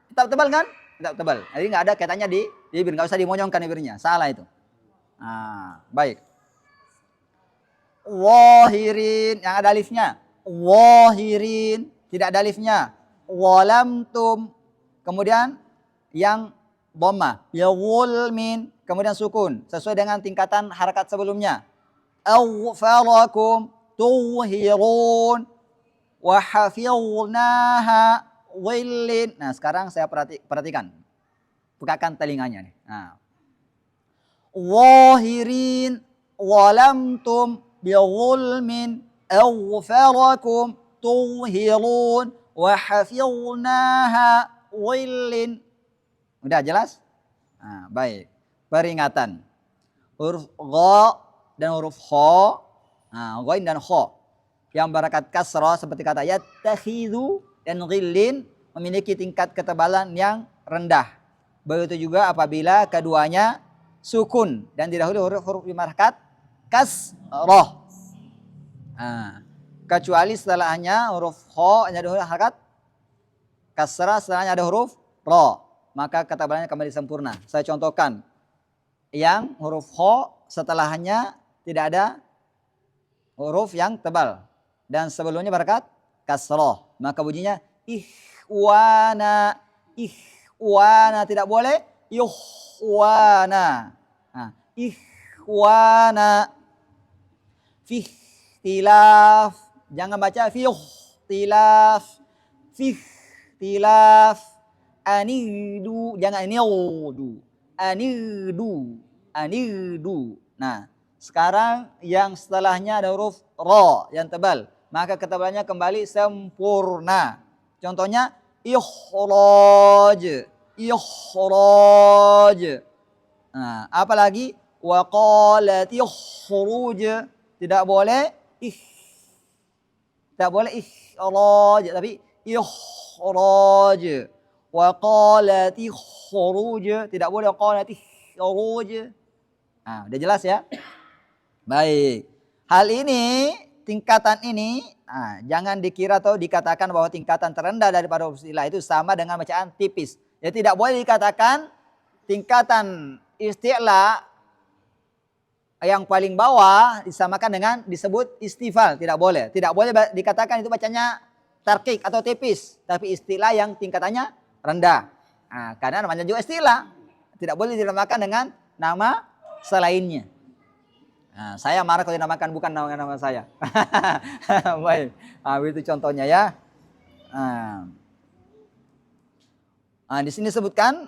Tetap tebal kan? Tetap tebal. Jadi nggak ada katanya di bibir, nggak usah dimonyongkan bibirnya. Salah itu. Baik. Wahirin, yang ada alifnya. Wahirin, tidak ada alifnya. Walamtum, kemudian yang dhamma. Ya wulmin, kemudian sukun. Sesuai dengan tingkatan harakat sebelumnya. Awfarakum tuhirun. Wahafilnaha willin. Nah, sekarang saya perhatikan. Pekakan telinganya nih. Wahirin walamtum bighulmin awfarakum tuhirun wahafilnaha willin. Udah jelas? Baik. Peringatan. Huruf gha dan huruf kha. Ghain dan kha. Yang barakat kasrah seperti kata yattakhidhu dan ghillin memiliki tingkat ketebalan yang rendah. Begitu juga apabila keduanya sukun dan didahului huruf-huruf bimarakat kasrah. Kecuali setelahnya huruf kha yang ada huruf harakat kasrah, setelahnya ada huruf ra, maka ketebalannya kembali sempurna. Saya contohkan yang huruf kha setelahnya tidak ada huruf yang tebal dan sebelumnya barakat kasrah, maka bunyinya ihwana. Ihwana tidak boleh yuhwana. Ihwana. Fi ikhtilaf. Jangan baca fi ikhtilaf. Fi ikhtilaf. Anidu. Jangan anidu. Anidu. Anidu. Nah, sekarang yang setelahnya ada huruf ro yang tebal. Maka ketebalannya kembali sempurna. Contohnya ikhraj. Ikhraj. Nah, apalagi wa qalat ikhruj. Tidak boleh tidak boleh ikhraj tapi ikhraj. Wa qalat ikhruj. Tidak boleh qalat ikhruj. Nah, udah jelas ya? Baik. Hal ini, tingkatan ini, jangan dikira atau dikatakan bahwa tingkatan terendah daripada huruf isti'la itu sama dengan bacaan tipis. Ya tidak boleh dikatakan tingkatan isti'la yang paling bawah disamakan dengan disebut istifal. Tidak boleh. Tidak boleh dikatakan itu bacanya tarkik atau tipis. Tapi isti'la yang tingkatannya rendah. Nah, karena namanya juga isti'la. Tidak boleh dinamakan dengan nama selainnya. Nah, saya marah kalau dinamakan bukan nama saya. Baik, itu contohnya ya. Di sini sebutkan,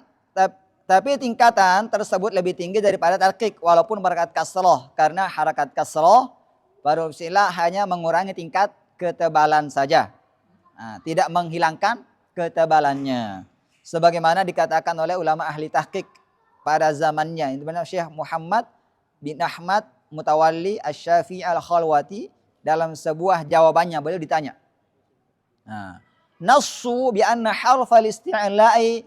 tapi tingkatan tersebut lebih tinggi daripada tarkik walaupun berharakat kasroh, karena harakat kasroh pada huruf isti'la hanya mengurangi tingkat ketebalan saja, tidak menghilangkan ketebalannya. Sebagaimana dikatakan oleh ulama ahli tahqiq pada zamannya, itu benar Syekh Muhammad bin Ahmad Mutawalli Asy-Syafi'i Al-Khalwati dalam sebuah jawabannya beliau ditanya. Nassu bi anna harfal isti'la'i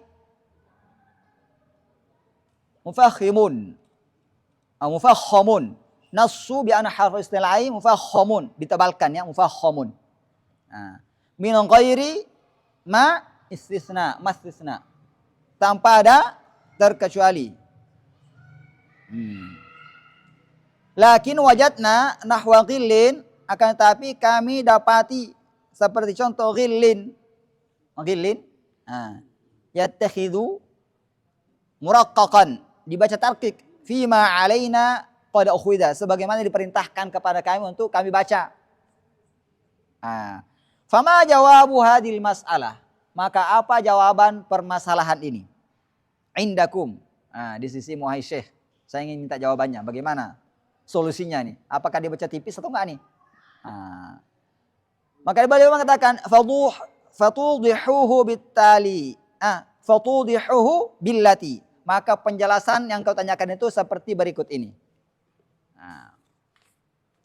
mufakhimun. Mufakhamun. Nassu bi anna harfal isti'la'i mufakhamun, ditebalkan ya, mufakhamun. Min ghairi ma istisna, tanpa ada terkecuali. Lakin wajadna nahwa ghillin, akan tetapi kami dapati seperti contoh ghillin. Yattakhidhu muraqqaqan, dibaca tarkik, fima alaina qad ukhidha, sebagaimana diperintahkan kepada kami untuk kami baca. Fama jawabu hadil mas'alah, maka apa jawaban permasalahan ini? Indakum, di sisi wahai Syekh, saya ingin minta jawabannya. Bagaimana solusinya nih? Apakah dia baca tipis atau enggak nih? Maka beliau mengatakan fatudihuhu bittali, fatudihuhu billati, maka penjelasan yang kau tanyakan itu seperti berikut ini.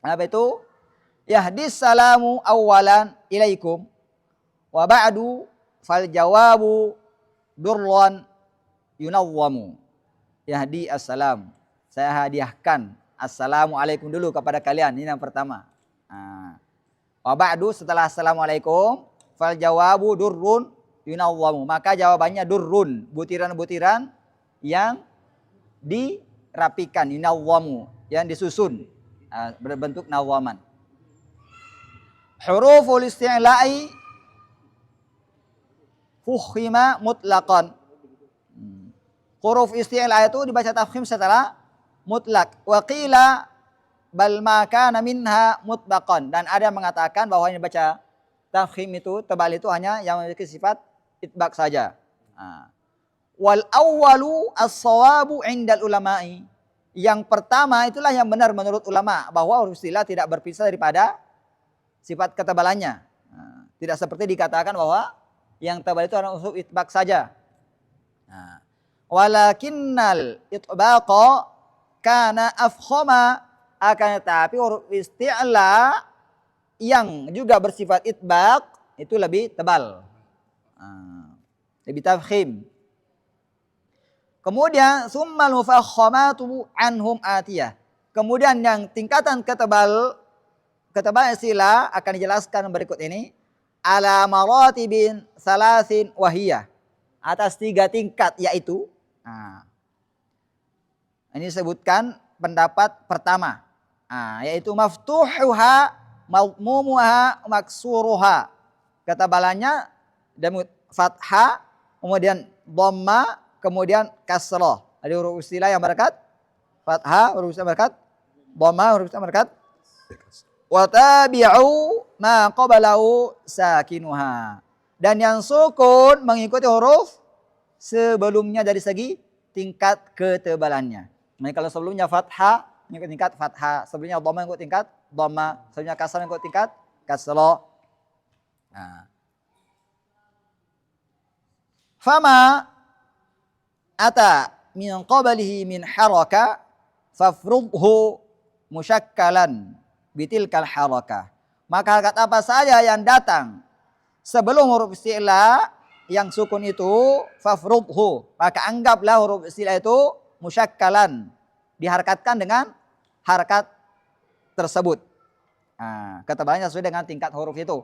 Apa itu? Yahdis salamu awalan ilaikum wa ba'du fal jawabu durran yunawwamu. Yahdi assalam, saya hadiahkan assalamualaikum dulu kepada kalian. Ini yang pertama. Wa ba'du, setelah assalamualaikum, fal jawabu durrun yunawwamu, maka jawabannya durrun, butiran-butiran yang dirapikan, yunawwamu, yang disusun, berbentuk nawwaman. Huruful isti'la'i fukhima mutlaqan. Huruf isti'la itu dibaca tafkhim setelah mutlak. Wa qila bal ma kana minha mutbaqan, dan ada yang mengatakan bahwa yang dibaca tafkhim itu tebal itu hanya yang memiliki sifat itbaq saja. Wal awwalu as-shawabu 'indal ulama'i. Yang pertama itulah yang benar menurut ulama, bahwa huruf isti'la tidak berpisah daripada sifat ketebalannya. Tidak seperti dikatakan bahwa yang tebal itu adalah huruf itbaq saja. Walakinnal itbaqa kana afkhama, akan tetapi huruf isti'la yang juga bersifat itbaq itu lebih tebal, lebih tafkhim. Kemudian summal mufakhamatu anhum atiyah, kemudian yang tingkatan ketebalan isti'la akan dijelaskan berikut ini, ala maratibin salasin wahiyah, atas 3 tingkat, yaitu ini disebutkan pendapat pertama, yaitu maftuhuha, madmumuha, maksuruha. Ketebalannya fathah, kemudian dhamma, kemudian kasrah. Ada huruf isti'la yang berkat fathah, huruf isti'la berkat dhamma, huruf isti'la berkat Wa tabi'u ma qablahu sakinuha. Dan yang sukun mengikuti huruf sebelumnya dari segi tingkat ketebalannya. Nah, kalau sebelumnya fathah mengikuti tingkat fathah, sebelumnya dhamma mengikuti tingkat dhamma, sebelumnya kasrah mengikuti tingkat kasrah. Nah. Fama ata min qablihi min haraka fafrudhu musyakkalan bitilkal harakah. Maka harakat apa saja yang datang sebelum huruf isti'la yang sukun itu fafrudhu, maka anggaplah huruf isti'la itu musyakkalan, diharakatkan dengan harakat tersebut. Nah, ketebalannya sesuai dengan tingkat huruf itu.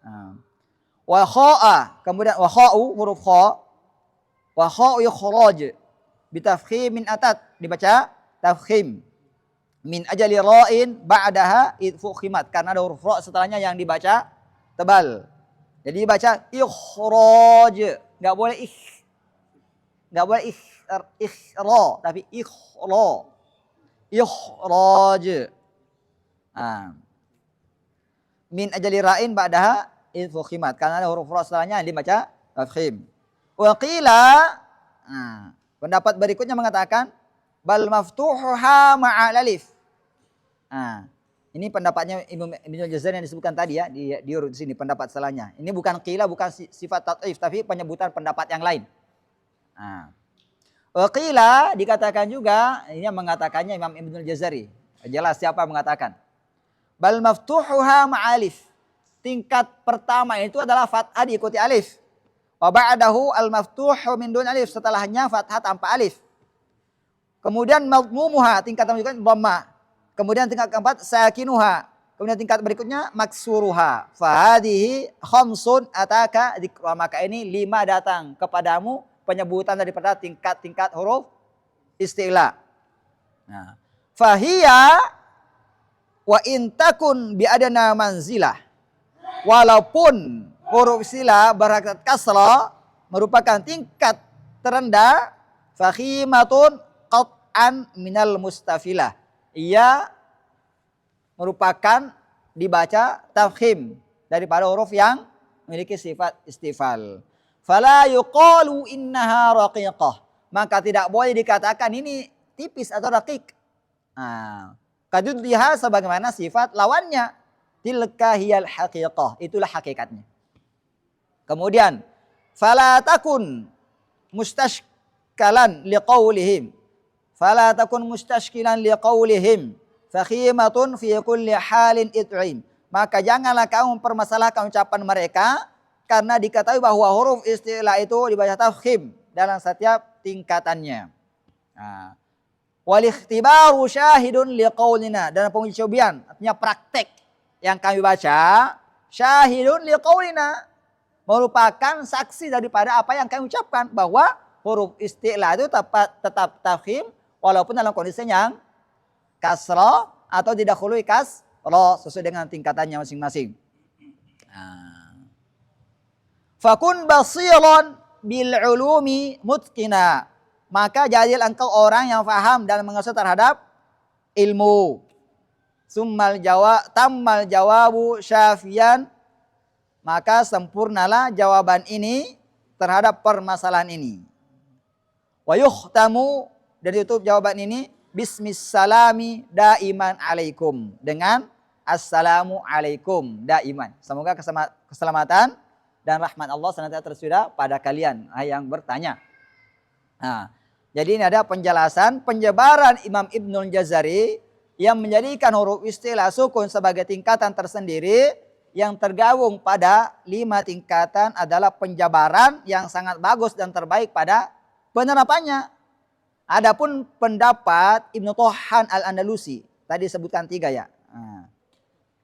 Nah. Wa kha'a, kemudian wa kha'u huruf kha, wa kha'u yukhraj bitafkhim min atat, dibaca tafkhim. Min ajali ra'in ba'daha idfukhimat, karena ada huruf ra setelahnya yang dibaca tebal. Jadi dibaca ikhraj, enggak boleh enggak boleh ikhra, tapi ikhra. Ikhraj. Ah. Min ajali ra'in ba'daha idfukhimat, karena ada huruf ra setelahnya yang dibaca tafkhim. Wa qila, pendapat berikutnya mengatakan bal maftuhuha ma'al alif. Nah, ini pendapatnya Ibnu Jazari yang disebutkan tadi ya, di urut sini pendapat salahnya. Ini bukan qila, bukan sifat ta'if, tapi penyebutan pendapat yang lain. Nah, qila dikatakan juga, ini yang mengatakannya Imam Ibnu Jazari. Jelas siapa yang mengatakan. Bal maftuhuha ma'alif. Tingkat pertama itu adalah fathah diikuti alif. Wa ba'dahu al-maftuhu min dun alif, setelahnya fathah tanpa alif. Kemudian madmumuha, tingkat juga dhamma. Kemudian tingkat keempat sakinuha. Kemudian tingkat berikutnya maksuruha. Fahadihi khamsun ataka dzikra, maka ini 5 datang kepadamu penyebutan daripada tingkat-tingkat huruf isti'la. Nah, fahiya wa in takun bi adana manzilah. Walaupun huruf isti'la berharakat kasrah merupakan tingkat terendah, fakhimatun qat'an minal mustafilah. Ia merupakan dibaca tafkhim daripada huruf yang memiliki sifat istifal. Fala yuqalu innaha raqiqah, maka tidak boleh dikatakan ini tipis atau raqiq. Nah, kadudliha sebagaimana sifat lawannya, tilka hiyal haqiqah, itulah hakikatnya. Kemudian fala takun mustashkalan liqaulihim, fala takun mustashkilan liqaulihim fakhimatun fi kulli halin it'im, maka janganlah kamu mempermasalahkan ucapan mereka karena diketahui bahwa huruf isti'la itu dibaca tafkhim dalam setiap tingkatannya. Nah, wal ikhtibaru syahidun liqaulina, dan pengujian artinya praktek yang kami baca, syahidun liqaulina, merupakan saksi daripada apa yang kami ucapkan, bahwa huruf isti'la itu tetap tafkhim walaupun dalam kondisi yang kasrah atau didahului kasrah sesuai dengan tingkatannya masing-masing. Fakun basiran bil ulumi mutqina, maka jadilah engkau orang yang faham dan menguasai terhadap ilmu. Tammal jawabu syafian, maka sempurnalah jawaban ini terhadap permasalahan ini. Wa yukhtamu, dan ditutup jawaban ini bismissalami daiman alaikum, dengan assalamu alaikum daiman. Semoga keselamatan dan rahmat Allah senantiasa tercurah pada kalian yang bertanya. Nah, jadi ini ada penjelasan penyebaran Imam Ibnul Jazari yang menjadikan huruf isti'la sukun sebagai tingkatan tersendiri yang tergabung pada 5 tingkatan adalah penjabaran yang sangat bagus dan terbaik pada penerapannya. Adapun pendapat Ibnu Tohan Al-Andalusi, tadi sebutkan 3 ya. Nah,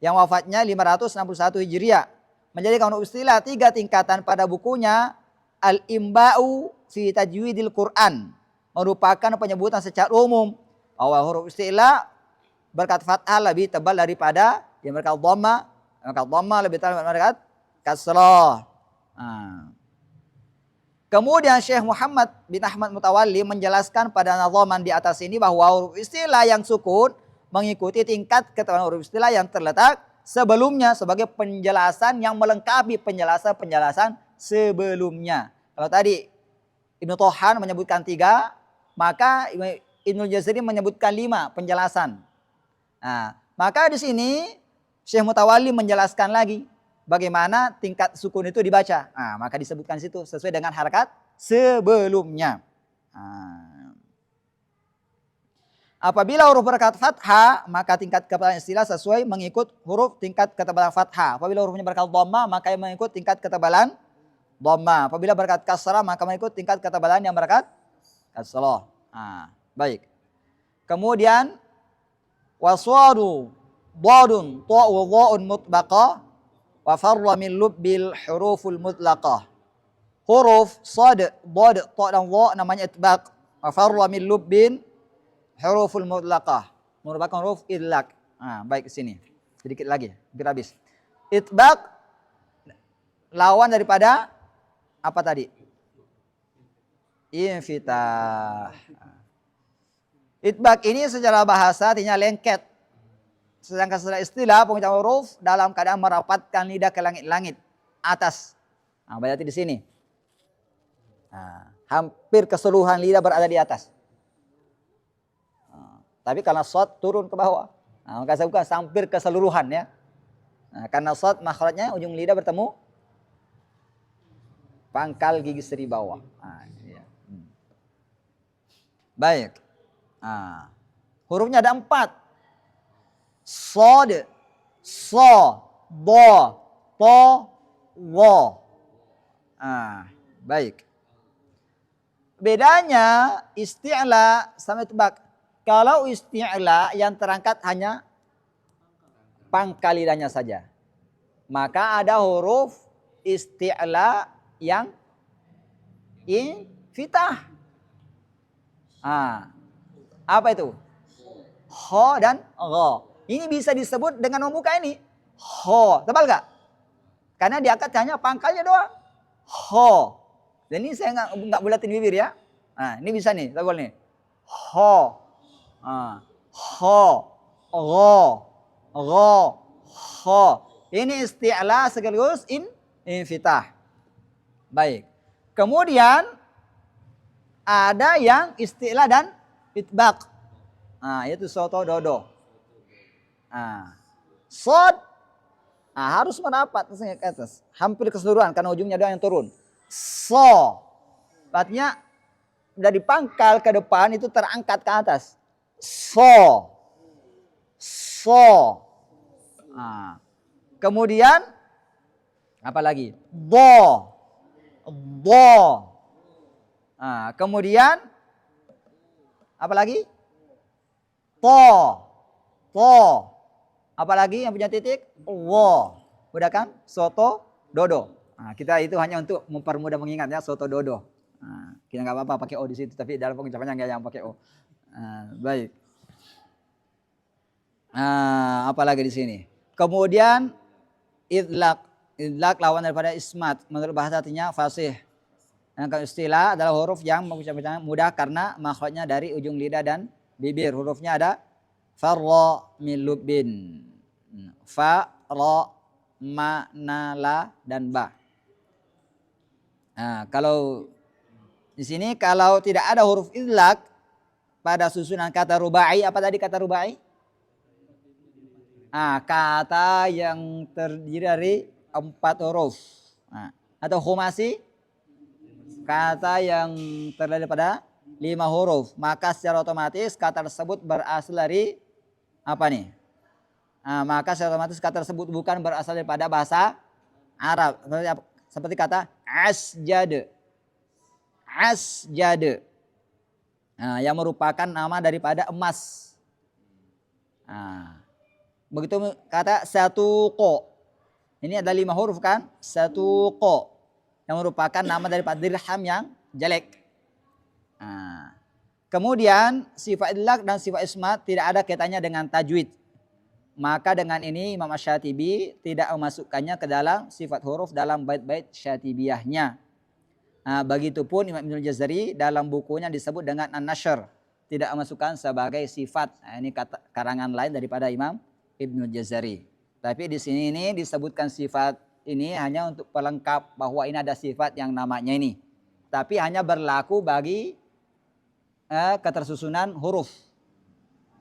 yang wafatnya 561 Hijriah, menjadikan huruf isti'la 3 tingkatan pada bukunya Al-Imba'u fi Tajwidil Quran, merupakan penyebutan secara umum bahwa huruf isti'la berkat fathah lebih tebal daripada yang berkat dhamma, lebih tebal daripada kasrah. Nah. Kemudian Syekh Muhammad bin Ahmad Mutawalli menjelaskan pada nazaman di atas ini bahwa huruf isti'la yang sukun mengikuti tingkat ketebalan huruf istilah yang terletak sebelumnya sebagai penjelasan yang melengkapi penjelasan-penjelasan sebelumnya. Kalau tadi Ibnu Tohan menyebutkan 3, maka Ibnu Jazari menyebutkan 5 penjelasan. Nah, maka di sini Syekh Mutawalli menjelaskan lagi bagaimana tingkat sukun itu dibaca. Nah, maka disebutkan di situ sesuai dengan harakat sebelumnya. Nah. Apabila huruf berharakat fathah, maka tingkat ketebalan istilah sesuai mengikut huruf tingkat ketebalan fathah. Apabila hurufnya berharakat dhamma, maka yang mengikut tingkat ketebalan dhamma. Apabila berharakat kasrah, maka mengikut tingkat ketebalan yang berharakat kasrah. Nah, baik. Kemudian waswadu dadun ta'u dha'un mutbaqah wa farra min lubbil huruful mutlaqah. Huruf sad, dad, ta dan dha namanya itbaq. Wa farra min lubbin huruful mutlaqah, merupakan huruf idlaq. Nah, baik ke sini. Sedikit lagi, hampir habis. Itbaq lawan daripada apa tadi? Infitah. Itbaq ini secara bahasa artinya lengket. Sedangkan secara istilah pengucapan huruf dalam keadaan merapatkan lidah ke langit-langit atas. Nah, berarti di sini. Nah, hampir keseluruhan lidah berada di atas. Tapi karena shad turun ke bawah. Nah, maka saya bukan hampir keseluruhan ya. Nah, karena shad makhrajnya ujung lidah bertemu pangkal gigi seri bawah. Nah, ya. Baik. Nah, hurufnya ada 4. Shad, sa, ba, ta, wa. Nah, baik. Bedanya isti'la sama itbaq. Kalau isti'la yang terangkat hanya pangkal lidahnya saja, maka ada huruf isti'la yang infitah. Apa itu? Ho dan gha. Ini bisa disebut dengan membuka ini. Ho, tebal gak? Karena diangkat hanya pangkalnya doang. Ho. Dan ini saya nggak bulatin bibir ya. Nah, ini bisa nih, tebal nih. Ho. Ho, gho, gho, ho. Ini isti'la sekaligus infitah. Baik. Kemudian ada yang isti'la dan itbaq. Yaitu soto dodo. Sod harus merapat ke atas, hampir keseluruhan karena ujungnya doang yang turun. So, artinya dari pangkal ke depan itu terangkat ke atas. So. Kemudian apa lagi? Do. Kemudian apa lagi? To. Apa lagi yang punya titik? Wo. Udah kan? Soto dodo. Kita itu hanya untuk mempermudah mengingat ya, soto dodo. Kita nggak apa-apa pakai o di situ, tapi dalam pengucapannya nggak yang pakai o. Baik. Apa lagi di sini? Kemudian idlaq lawan daripada ismat. Menurut bahasa artinya fasih. Yang istilah adalah huruf yang mengucapkan mudah karena makhrajnya dari ujung lidah dan bibir. Hurufnya ada farra min lubbin. Fa, ra, ma, na, la dan ba. Kalau di sini kalau tidak ada huruf idlaq pada susunan kata rubai, apa tadi kata rubai? Kata yang terdiri dari 4 huruf. Atau khumasi, kata yang terdiri pada 5 huruf. Maka secara otomatis kata tersebut berasal dari apa nih? Maka secara otomatis kata tersebut bukan berasal daripada bahasa Arab. Seperti kata asjad. Asjad. Yang merupakan nama daripada emas. Begitu kata satu ko. Ini ada 5 huruf kan? Satu ko. Yang merupakan nama daripada dirham yang jelek. Kemudian sifat idlaq dan sifat ismat tidak ada kaitannya dengan tajwid. Maka dengan ini Imam Asy-Syatibi tidak memasukkannya ke dalam sifat huruf dalam bait-bait Syatibiyahnya. Begitupun Imam Ibnul Jazari dalam bukunya disebut dengan An-Nashr. tidak memasukkan sebagai sifat. Nah, ini karangan lain daripada Imam Ibnu Jazari. Tapi di sini ini disebutkan sifat ini hanya untuk pelengkap bahwa ini ada sifat yang namanya ini. Tapi hanya berlaku bagi ketersusunan huruf.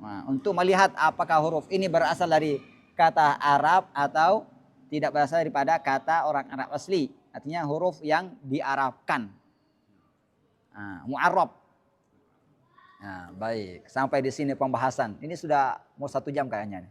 Nah, untuk melihat apakah huruf ini berasal dari kata Arab atau tidak berasal daripada kata orang Arab asli. Artinya huruf yang diarabkan. Nah, mu'arrab. Nah, baik. Sampai di sini pembahasan. Ini sudah mau 1 jam kayaknya.